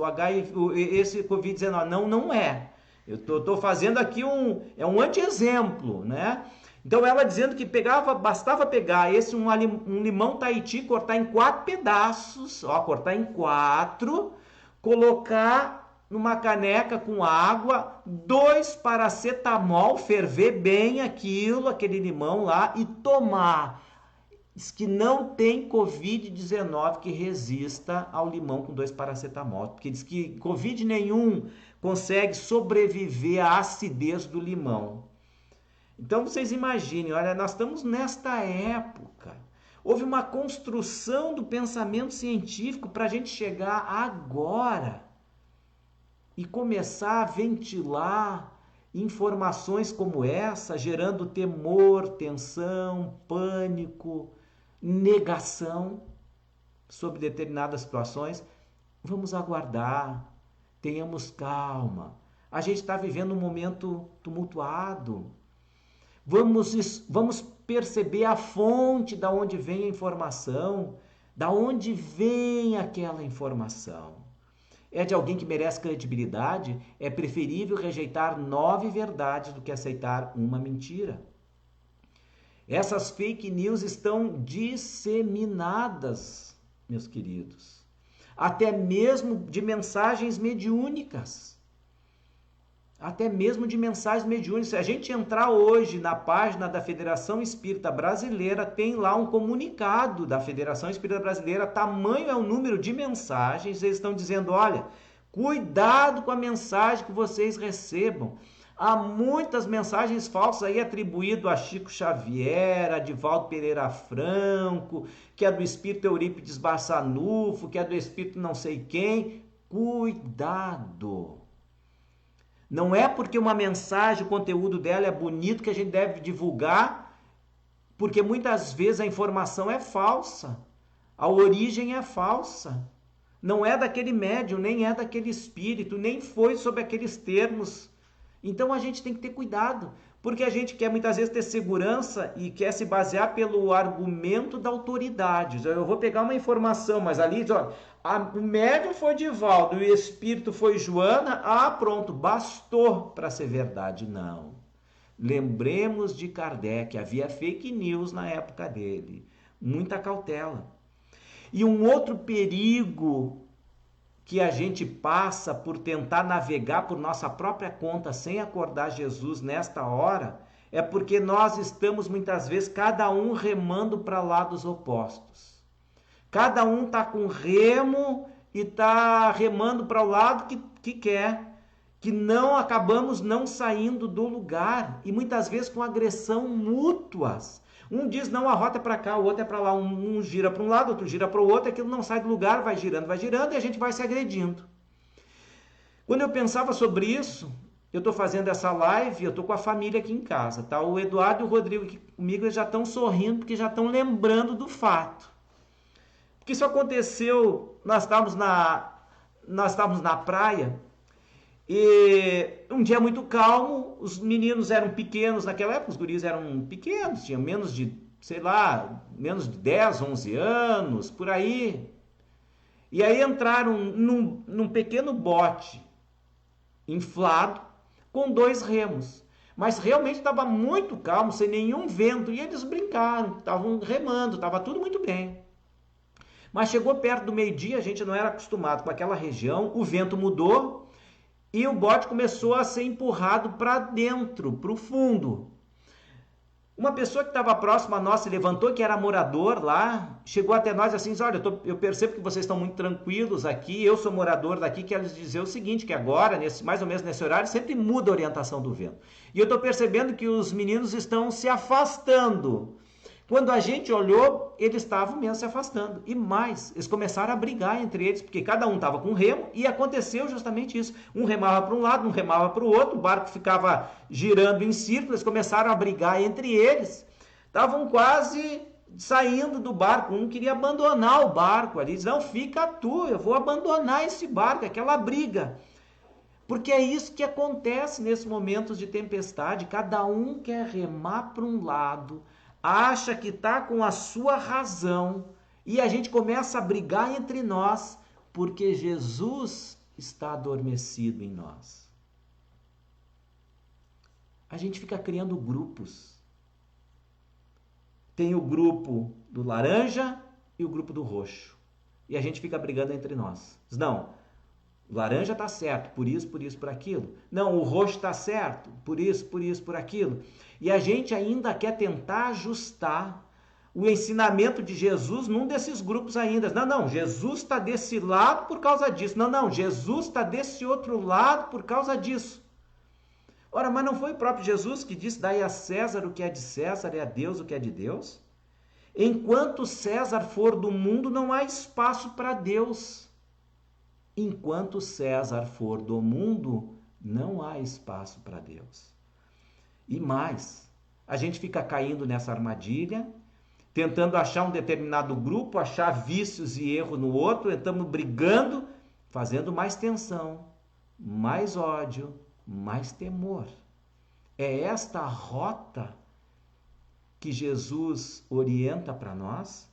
esse Covid-19. Não, não é. Eu tô fazendo aqui um anti-exemplo, né? Então ela dizendo que bastava pegar um limão Tahiti, cortar em 4 pedaços, cortar em 4, colocar numa caneca com água, 2 paracetamol, ferver bem aquele limão lá e tomar. Diz que não tem Covid-19 que resista ao limão com 2 paracetamol, porque diz que Covid nenhum consegue sobreviver à acidez do limão. Então vocês imaginem, olha, nós estamos nesta época. Houve uma construção do pensamento científico para a gente chegar agora e começar a ventilar informações como essa, gerando temor, tensão, pânico, negação sobre determinadas situações. Vamos aguardar, tenhamos calma. A gente está vivendo um momento tumultuado. Vamos perceber a fonte da onde vem a informação, da onde vem aquela informação. É de alguém que merece credibilidade? É preferível rejeitar 9 verdades do que aceitar uma mentira. Essas fake news estão disseminadas, meus queridos, até mesmo de mensagens mediúnicas. até mesmo de mensagens mediúnicas. Se a gente entrar hoje na página da Federação Espírita Brasileira, tem lá um comunicado da Federação Espírita Brasileira, tamanho é o número de mensagens, eles estão dizendo, olha, cuidado com a mensagem que vocês recebam. Há muitas mensagens falsas aí atribuídas a Chico Xavier, a Divaldo Pereira Franco, que é do espírito Eurípides Barçanufo, que é do espírito não sei quem. Cuidado! Não é porque uma mensagem, o conteúdo dela é bonito que a gente deve divulgar, porque muitas vezes a informação é falsa, a origem é falsa. Não é daquele médium, nem é daquele espírito, nem foi sob aqueles termos. Então a gente tem que ter cuidado, porque a gente quer muitas vezes ter segurança e quer se basear pelo argumento da autoridade. Eu vou pegar uma informação, mas ali diz, ó, o médium foi Divaldo e o espírito foi Joana, pronto, bastou para ser verdade. Não. Lembremos de Kardec, havia fake news na época dele. Muita cautela. E um outro perigo que a gente passa por tentar navegar por nossa própria conta sem acordar Jesus nesta hora, é porque nós estamos muitas vezes cada um remando para lados opostos. Cada um está com remo e está remando para o lado que quer, que não acabamos não saindo do lugar e muitas vezes com agressão mútuas. Um diz, não, a rota é para cá, o outro é para lá. Um gira para um lado, outro gira para o outro, aquilo não sai do lugar, vai girando e a gente vai se agredindo. Quando eu pensava sobre isso, eu estou fazendo essa live, eu estou com a família aqui em casa, tá? O Eduardo e o Rodrigo aqui comigo, eles já estão sorrindo, porque já estão lembrando do fato. Porque isso aconteceu, nós estávamos na praia, e um dia muito calmo, os meninos eram pequenos naquela época, os guris eram pequenos, tinham menos de, menos de 10, 11 anos, por aí. E aí entraram num pequeno bote inflado com 2 remos. Mas realmente estava muito calmo, sem nenhum vento, e eles brincaram, estavam remando, estava tudo muito bem. Mas chegou perto do meio-dia, a gente não era acostumado com aquela região, o vento mudou, e o bote começou a ser empurrado para dentro, para o fundo. Uma pessoa que estava próxima a nós se levantou, que era morador lá, chegou até nós assim, olha, eu percebo que vocês estão muito tranquilos aqui, eu sou morador daqui, quero lhes dizer o seguinte, que agora, mais ou menos nesse horário, sempre muda a orientação do vento. E eu estou percebendo que os meninos estão se afastando. Quando a gente olhou, eles estavam mesmo se afastando. E mais, eles começaram a brigar entre eles, porque cada um estava com remo, e aconteceu justamente isso. Um remava para um lado, um remava para o outro, o barco ficava girando em círculo, eles começaram a brigar entre eles. Estavam quase saindo do barco, um queria abandonar o barco ali, disse, não, fica tu, eu vou abandonar esse barco, aquela briga. Porque é isso que acontece nesses momentos de tempestade, cada um quer remar para um lado, acha que está com a sua razão e a gente começa a brigar entre nós porque Jesus está adormecido em nós. A gente fica criando grupos. Tem o grupo do laranja e o grupo do roxo. E a gente fica brigando entre nós. Diz, não, o laranja está certo, por isso, por aquilo. Não, o roxo está certo, por isso, por aquilo. E a gente ainda quer tentar ajustar o ensinamento de Jesus num desses grupos ainda. Não, Jesus está desse lado por causa disso. Não, Jesus está desse outro lado por causa disso. Ora, mas não foi o próprio Jesus que disse, dai a César o que é de César e a Deus o que é de Deus? Enquanto César for do mundo, não há espaço para Deus. Enquanto César for do mundo, não há espaço para Deus. E mais, a gente fica caindo nessa armadilha, tentando achar um determinado grupo, achar vícios e erro no outro, estamos brigando, fazendo mais tensão, mais ódio, mais temor. É esta rota que Jesus orienta para nós.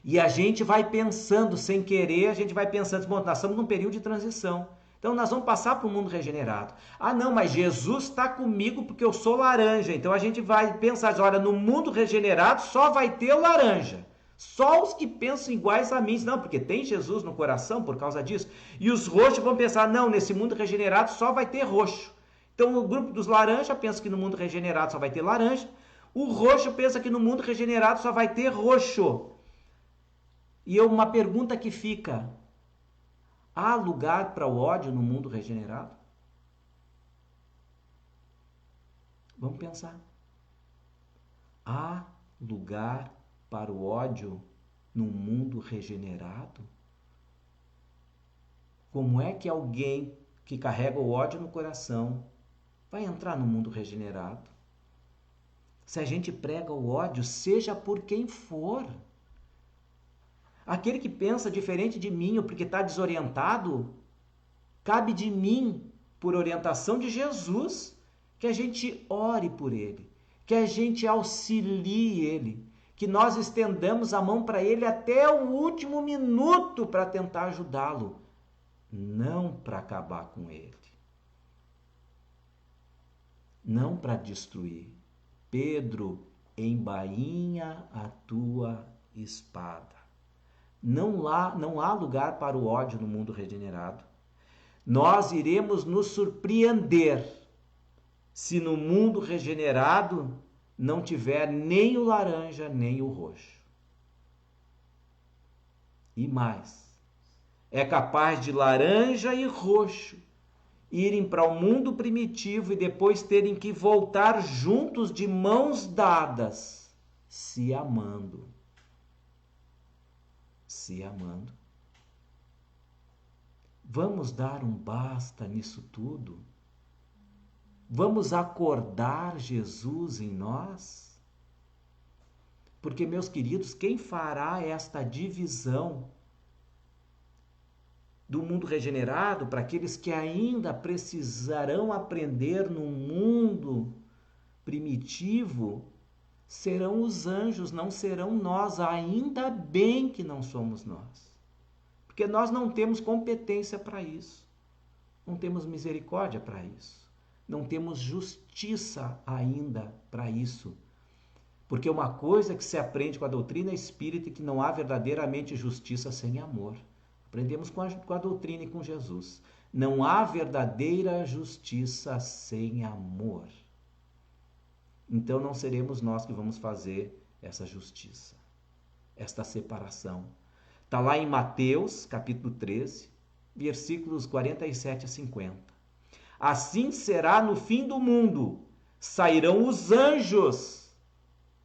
E a gente vai pensando, sem querer, a gente vai pensando, bom, nós estamos num período de transição. Então nós vamos passar para o mundo regenerado. Ah, não, mas Jesus está comigo porque eu sou laranja. Então a gente vai pensar, olha, no mundo regenerado só vai ter laranja. Só os que pensam iguais a mim, não, porque tem Jesus no coração por causa disso. E os roxos vão pensar, não, nesse mundo regenerado só vai ter roxo. Então o grupo dos laranja pensa que no mundo regenerado só vai ter laranja. O roxo pensa que no mundo regenerado só vai ter roxo. E uma pergunta que fica: há lugar para o ódio no mundo regenerado? Vamos pensar. Há lugar para o ódio no mundo regenerado? Como é que alguém que carrega o ódio no coração vai entrar no mundo regenerado? Se a gente prega o ódio, seja por quem for. Aquele que pensa diferente de mim ou porque está desorientado, cabe de mim, por orientação de Jesus, que a gente ore por ele, que a gente auxilie ele, que nós estendamos a mão para ele até o último minuto para tentar ajudá-lo, não para acabar com ele, não para destruir. Pedro, embainha a tua espada. Não há lugar para o ódio no mundo regenerado. Nós iremos nos surpreender se no mundo regenerado não tiver nem o laranja nem o roxo. E mais, é capaz de laranja e roxo irem para o mundo primitivo e depois terem que voltar juntos de mãos dadas, se amando. Se amando. Vamos dar um basta nisso tudo? Vamos acordar Jesus em nós? Porque, meus queridos, quem fará esta divisão do mundo regenerado para aqueles que ainda precisarão aprender no mundo primitivo serão os anjos, não serão nós. Ainda bem que não somos nós, porque nós não temos competência para isso, não temos misericórdia para isso, não temos justiça ainda para isso. Porque uma coisa que se aprende com a doutrina espírita é que não há verdadeiramente justiça sem amor. Aprendemos com a doutrina e com Jesus. Não há verdadeira justiça sem amor. Então não seremos nós que vamos fazer essa justiça, esta separação. Está lá em Mateus, capítulo 13, versículos 47 a 50. Assim será no fim do mundo. Sairão os anjos,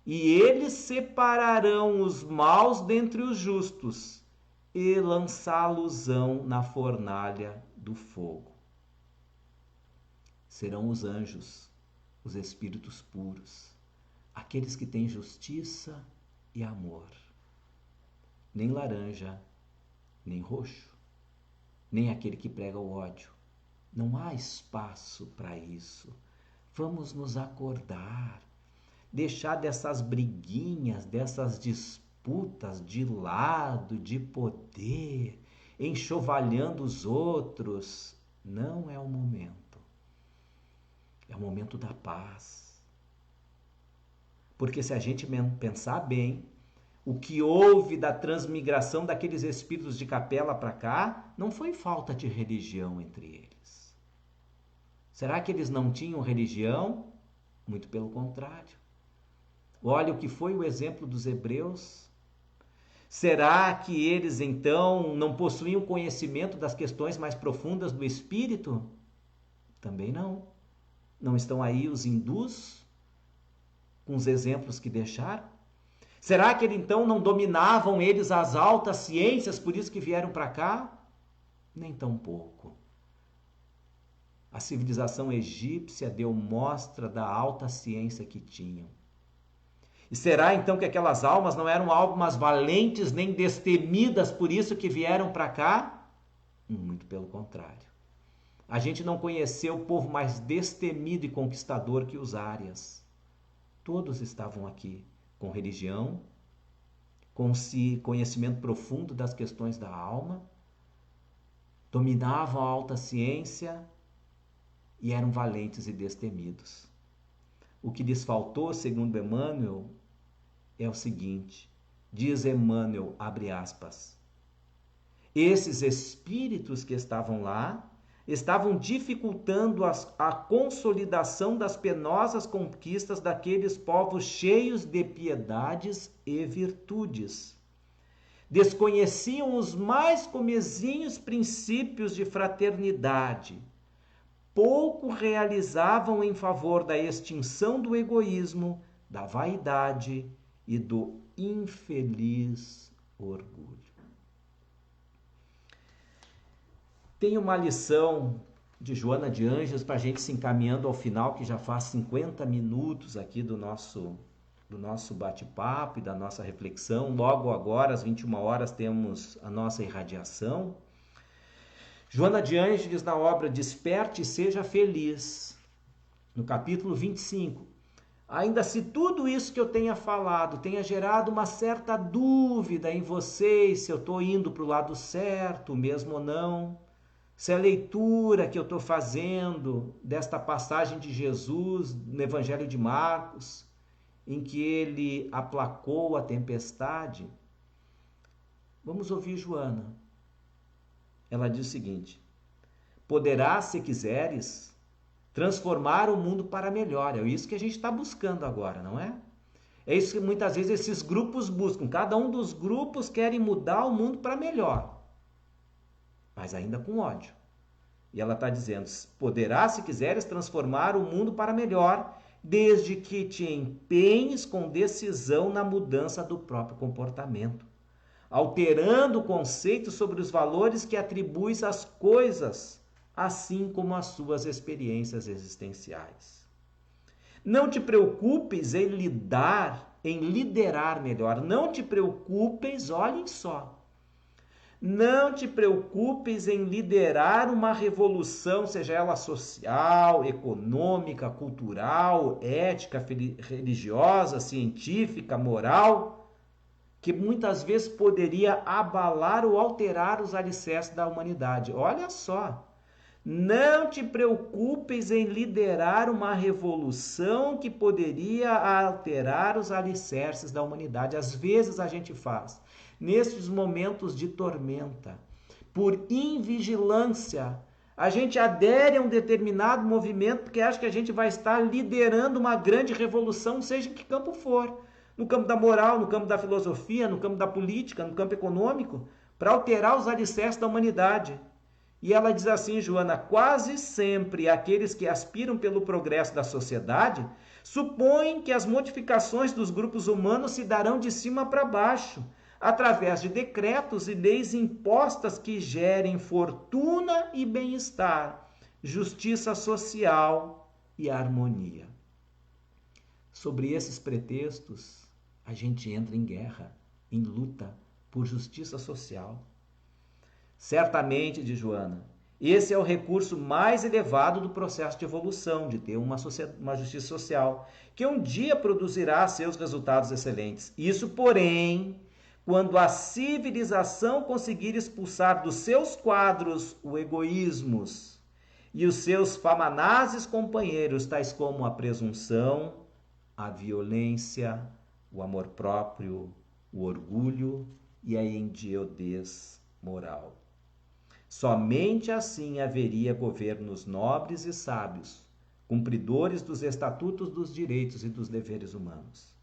e eles separarão os maus dentre os justos, e lançá-los-ão na fornalha do fogo. Serão os anjos, os espíritos puros, aqueles que têm justiça e amor. Nem laranja, nem roxo, nem aquele que prega o ódio. Não há espaço para isso. Vamos nos acordar, deixar dessas briguinhas, dessas disputas de lado, de poder, enxovalhando os outros. Não é o momento. É o momento da paz. Porque se a gente pensar bem, o que houve da transmigração daqueles espíritos de capela para cá não foi falta de religião entre eles. Será que eles não tinham religião? Muito pelo contrário. Olha o que foi o exemplo dos hebreus. Será que eles então não possuíam conhecimento das questões mais profundas do espírito? Também não. Não estão aí os hindus com os exemplos que deixaram? Será que então não dominavam eles as altas ciências, por isso que vieram para cá? Nem tão pouco. A civilização egípcia deu mostra da alta ciência que tinham. E será então que aquelas almas não eram almas valentes nem destemidas, por isso que vieram para cá? Muito pelo contrário. A gente não conheceu o povo mais destemido e conquistador que os árias. Todos estavam aqui com religião, com conhecimento profundo das questões da alma, dominavam a alta ciência e eram valentes e destemidos. O que lhes faltou, segundo Emmanuel, é o seguinte: diz Emmanuel, abre aspas. Esses espíritos que estavam lá estavam dificultando a consolidação das penosas conquistas daqueles povos cheios de piedades e virtudes. Desconheciam os mais comezinhos princípios de fraternidade. Pouco realizavam em favor da extinção do egoísmo, da vaidade e do infeliz orgulho. Tem uma lição de Joana de Ângeles para a gente se encaminhando ao final, que já faz 50 minutos aqui do nosso bate-papo e da nossa reflexão. Logo agora, às 21 horas, temos a nossa irradiação. Joana de Ângeles, na obra Desperte e Seja Feliz, no capítulo 25, ainda se tudo isso que eu tenha falado tenha gerado uma certa dúvida em vocês, se eu estou indo para o lado certo mesmo ou não, se a leitura que eu estou fazendo desta passagem de Jesus no Evangelho de Marcos, em que ele aplacou a tempestade, vamos ouvir Joana. Ela diz o seguinte: poderás, se quiseres, transformar o mundo para melhor. É isso que a gente está buscando agora, não é? É isso que muitas vezes esses grupos buscam. Cada um dos grupos querem mudar o mundo para melhor, mas ainda com ódio. E ela está dizendo: poderás, se quiseres, transformar o mundo para melhor, desde que te empenhes com decisão na mudança do próprio comportamento, alterando o conceito sobre os valores que atribuis às coisas, assim como às suas experiências existenciais. Não te preocupes em liderar melhor. Não te preocupes, olhem só. Não te preocupes em liderar uma revolução, seja ela social, econômica, cultural, ética, religiosa, científica, moral, que muitas vezes poderia abalar ou alterar os alicerces da humanidade. Olha só. Não te preocupes em liderar uma revolução que poderia alterar os alicerces da humanidade. Às vezes a gente faz. Nesses momentos de tormenta, por invigilância, a gente adere a um determinado movimento porque acha que a gente vai estar liderando uma grande revolução, seja em que campo for. No campo da moral, no campo da filosofia, no campo da política, no campo econômico, para alterar os alicerces da humanidade. E ela diz assim, Joana: quase sempre aqueles que aspiram pelo progresso da sociedade supõem que as modificações dos grupos humanos se darão de cima para baixo, através de decretos e leis impostas que gerem fortuna e bem-estar, justiça social e harmonia. Sobre esses pretextos, a gente entra em guerra, em luta por justiça social. Certamente, diz Joana, esse é o recurso mais elevado do processo de evolução, de ter uma justiça social, que um dia produzirá seus resultados excelentes. Isso, porém, quando a civilização conseguir expulsar dos seus quadros o egoísmos e os seus famanazes companheiros, tais como a presunção, a violência, o amor próprio, o orgulho e a endiodez moral. Somente assim haveria governos nobres e sábios, cumpridores dos estatutos dos direitos e dos deveres humanos.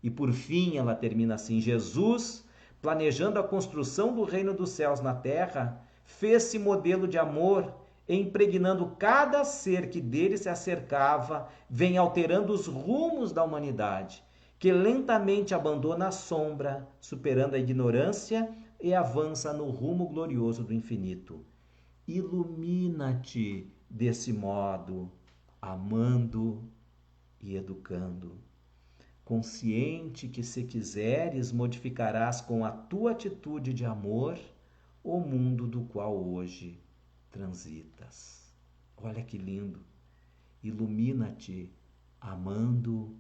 E por fim, ela termina assim: Jesus, planejando a construção do reino dos céus na terra, fez-se modelo de amor, impregnando cada ser que dele se acercava, vem alterando os rumos da humanidade, que lentamente abandona a sombra, superando a ignorância e avança no rumo glorioso do infinito. Ilumina-te desse modo, amando e educando. Consciente que, se quiseres, modificarás com a tua atitude de amor o mundo do qual hoje transitas. Olha que lindo! Ilumina-te, amando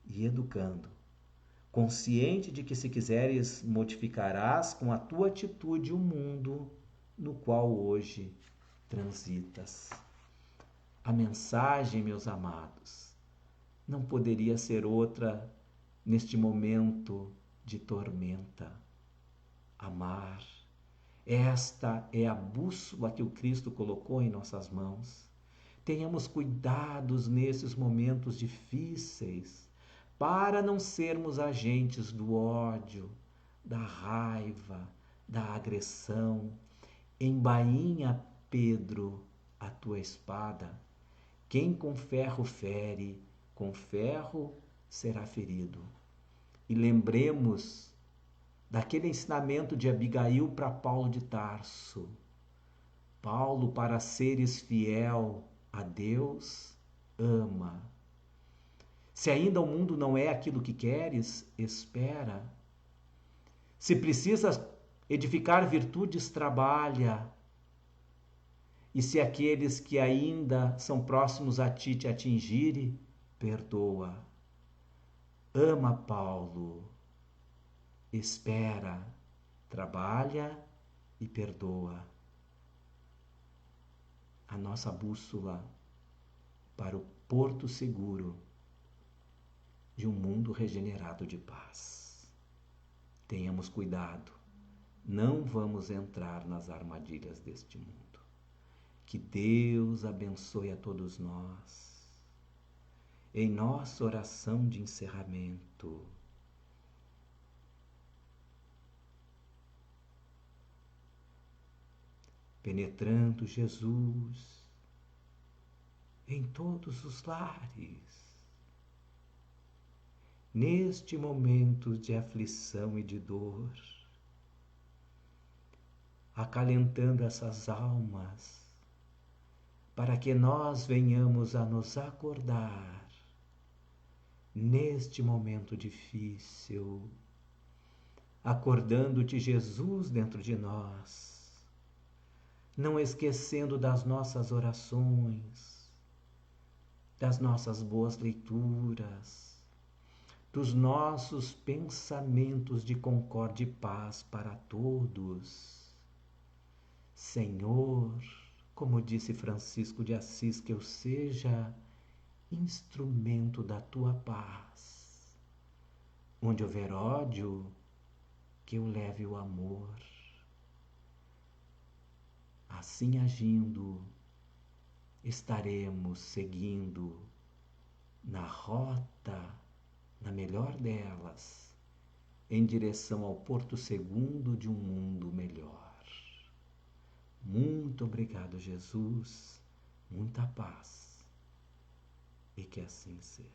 e educando. Consciente de que, se quiseres, modificarás com a tua atitude o mundo no qual hoje transitas. A mensagem, meus amados, não poderia ser outra neste momento de tormenta. Amar. Esta é a bússola que o Cristo colocou em nossas mãos. Tenhamos cuidados nesses momentos difíceis, para não sermos agentes do ódio, da raiva, da agressão. Embainha, Pedro, a tua espada. Quem com ferro fere, com ferro será ferido. E lembremos daquele ensinamento de Abigail para Paulo de Tarso. Paulo, para seres fiel a Deus, ama. Se ainda o mundo não é aquilo que queres, espera. Se precisas edificar virtudes, trabalha. E se aqueles que ainda são próximos a ti te atingirem, perdoa. Ama, Paulo. Espera, trabalha e perdoa. A nossa bússola para o porto seguro de um mundo regenerado de paz. Tenhamos cuidado, não vamos entrar nas armadilhas deste mundo. Que Deus abençoe a todos nós. Em nossa oração de encerramento, penetrando Jesus em todos os lares, neste momento de aflição e de dor, acalentando essas almas, para que nós venhamos a nos acordar neste momento difícil, acordando-te Jesus dentro de nós, não esquecendo das nossas orações, das nossas boas leituras, dos nossos pensamentos de concórdia e paz para todos. Senhor, como disse Francisco de Assis, que eu seja instrumento da tua paz. Onde houver ódio, que eu leve o amor. Assim agindo, estaremos seguindo na rota, na melhor delas, em direção ao porto segundo de um mundo melhor. Muito obrigado, Jesus. Muita paz. E que assim seja.